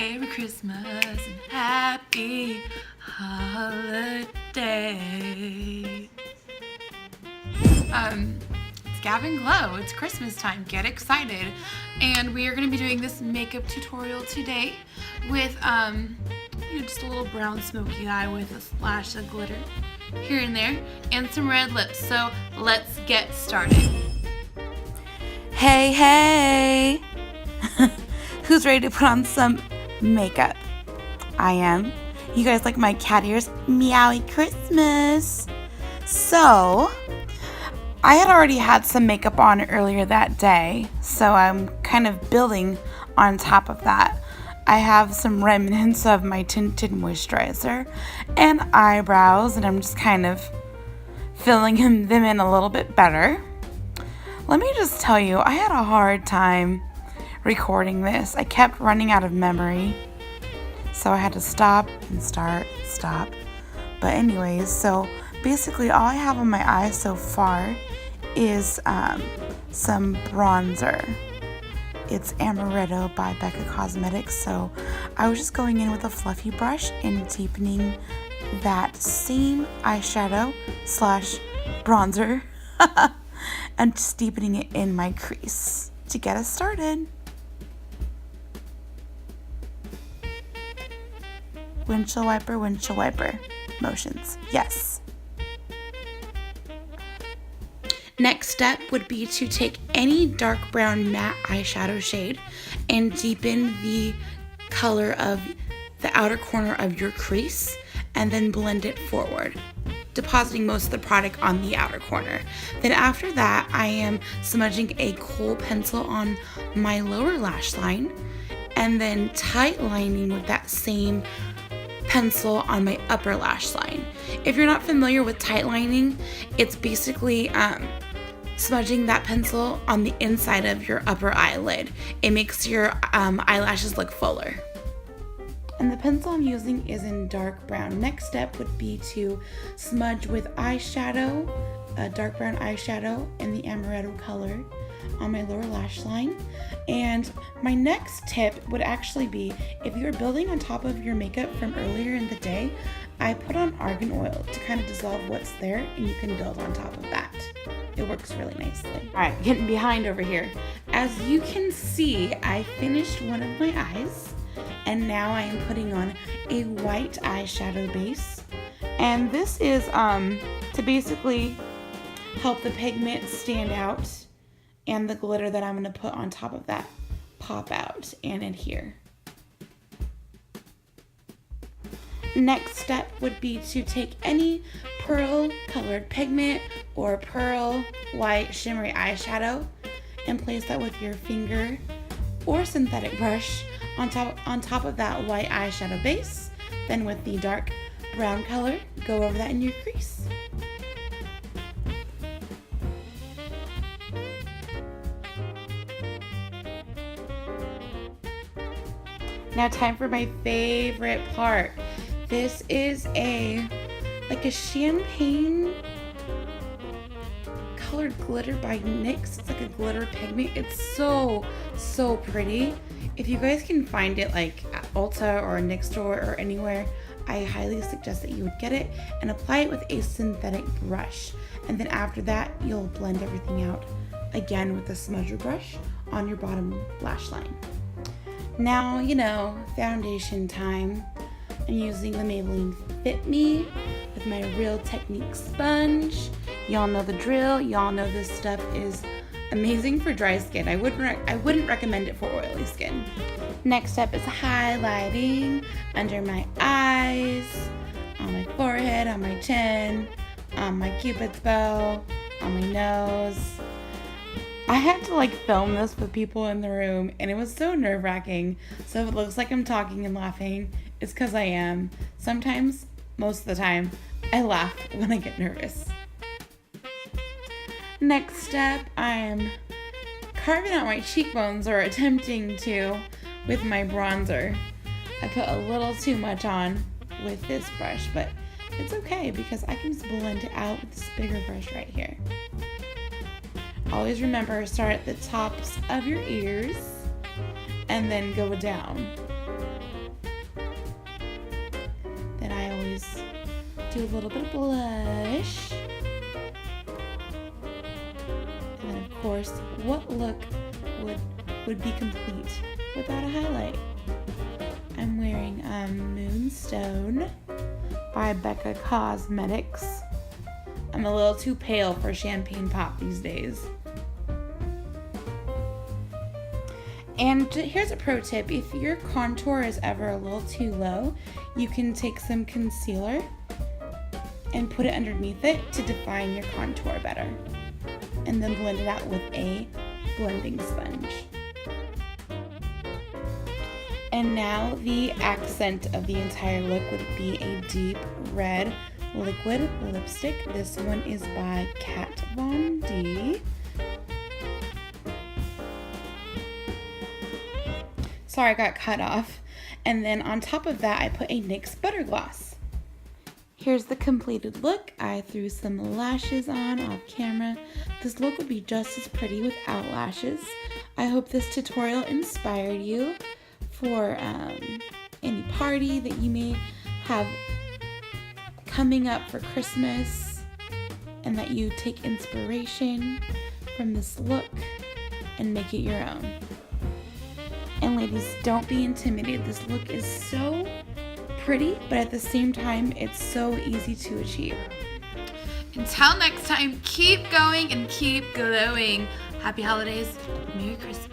Merry Christmas and Happy Holiday. It's Gavin Glow. It's Christmas time. Get excited. And we are going to be doing this makeup tutorial today with just a little brown smoky eye with a splash of glitter here and there and some red lips. So let's get started. Hey. Who's ready to put on some makeup? I am. You guys like my cat ears? Meowie Christmas. So, I had already had some makeup on earlier that day, so I'm kind of building on top of that. I have some remnants of my tinted moisturizer and eyebrows, and I'm just kind of filling them in a little bit better. Let me just tell you, I had a hard time recording this. I kept running out of memory, so I had to stop and stop. But anyways, so basically all I have on my eyes so far is some bronzer. It's Amaretto by Becca Cosmetics, so I was just going in with a fluffy brush and deepening that same eyeshadow / bronzer and just deepening it in my crease to get us started. Windshield wiper motions. Yes. Next step would be to take any dark brown matte eyeshadow shade and deepen the color of the outer corner of your crease and then blend it forward, depositing most of the product on the outer corner. Then after that, I am smudging a kohl pencil on my lower lash line and then tight lining with that same pencil on my upper lash line. If you're not familiar with tight lining, it's basically smudging that pencil on the inside of your upper eyelid. It makes your eyelashes look fuller. And the pencil I'm using is in dark brown. Next step would be to smudge with eyeshadow, a dark brown eyeshadow in the Amaretto color on my lower lash line. And my next tip would actually be, if you're building on top of your makeup from earlier in the day, I put on argan oil to kind of dissolve what's there, and you can build on top of that. It works really nicely. All right, getting behind over here. As you can see, I finished one of my eyes, and now I am putting on a white eyeshadow base. And this is to basically help the pigment stand out and the glitter that I'm going to put on top of that pop out and adhere. Next step would be to take any pearl colored pigment or pearl white shimmery eyeshadow and place that with your finger or synthetic brush on top of that white eyeshadow base. Then with the dark brown color, go over that in your crease. Now time for my favorite part. This is like a champagne colored glitter by NYX. It's like a glitter pigment. It's so pretty. If you guys can find it like at Ulta or NYX store or anywhere, I highly suggest that you would get it and apply it with a synthetic brush. And then after that, you'll blend everything out again with a smudger brush on your bottom lash line. Now, foundation time. I'm using the Maybelline Fit Me with my Real Technique sponge. Y'all know the drill. Y'all know this stuff is amazing for dry skin. I wouldn't recommend it for oily skin. Next step is highlighting under my eyes, on my forehead, on my chin, on my cupid's bow, on my nose. I had to film this with people in the room, and it was so nerve-wracking. So if it looks like I'm talking and laughing, it's because I am. Sometimes, most of the time, I laugh when I get nervous. Next step, I'm carving out my cheekbones, or attempting to, with my bronzer. I put a little too much on with this brush, but it's okay because I can just blend it out with this bigger brush right here. Always remember, start at the tops of your ears and then go down. do a little bit of blush. And then of course, what look would be complete without a highlight? I'm wearing Moonstone by Becca Cosmetics. I'm a little too pale for champagne pop these days. And here's a pro tip. If your contour is ever a little too low, you can take some concealer and put it underneath it to define your contour better. And then blend it out with a blending sponge. And now the accent of the entire look would be a deep red liquid lipstick. This one is by Kat Von D. Sorry, I got cut off. And then on top of that, I put a NYX Butter Gloss. Here's the completed look. I threw some lashes on off camera. This look would be just as pretty without lashes. I hope this tutorial inspired you for any party that you may have coming up for Christmas, and that you take inspiration from this look and make it your own. And ladies, don't be intimidated. This look is so pretty, but at the same time, it's so easy to achieve. Until next time, keep going and keep glowing. Happy holidays. Merry Christmas.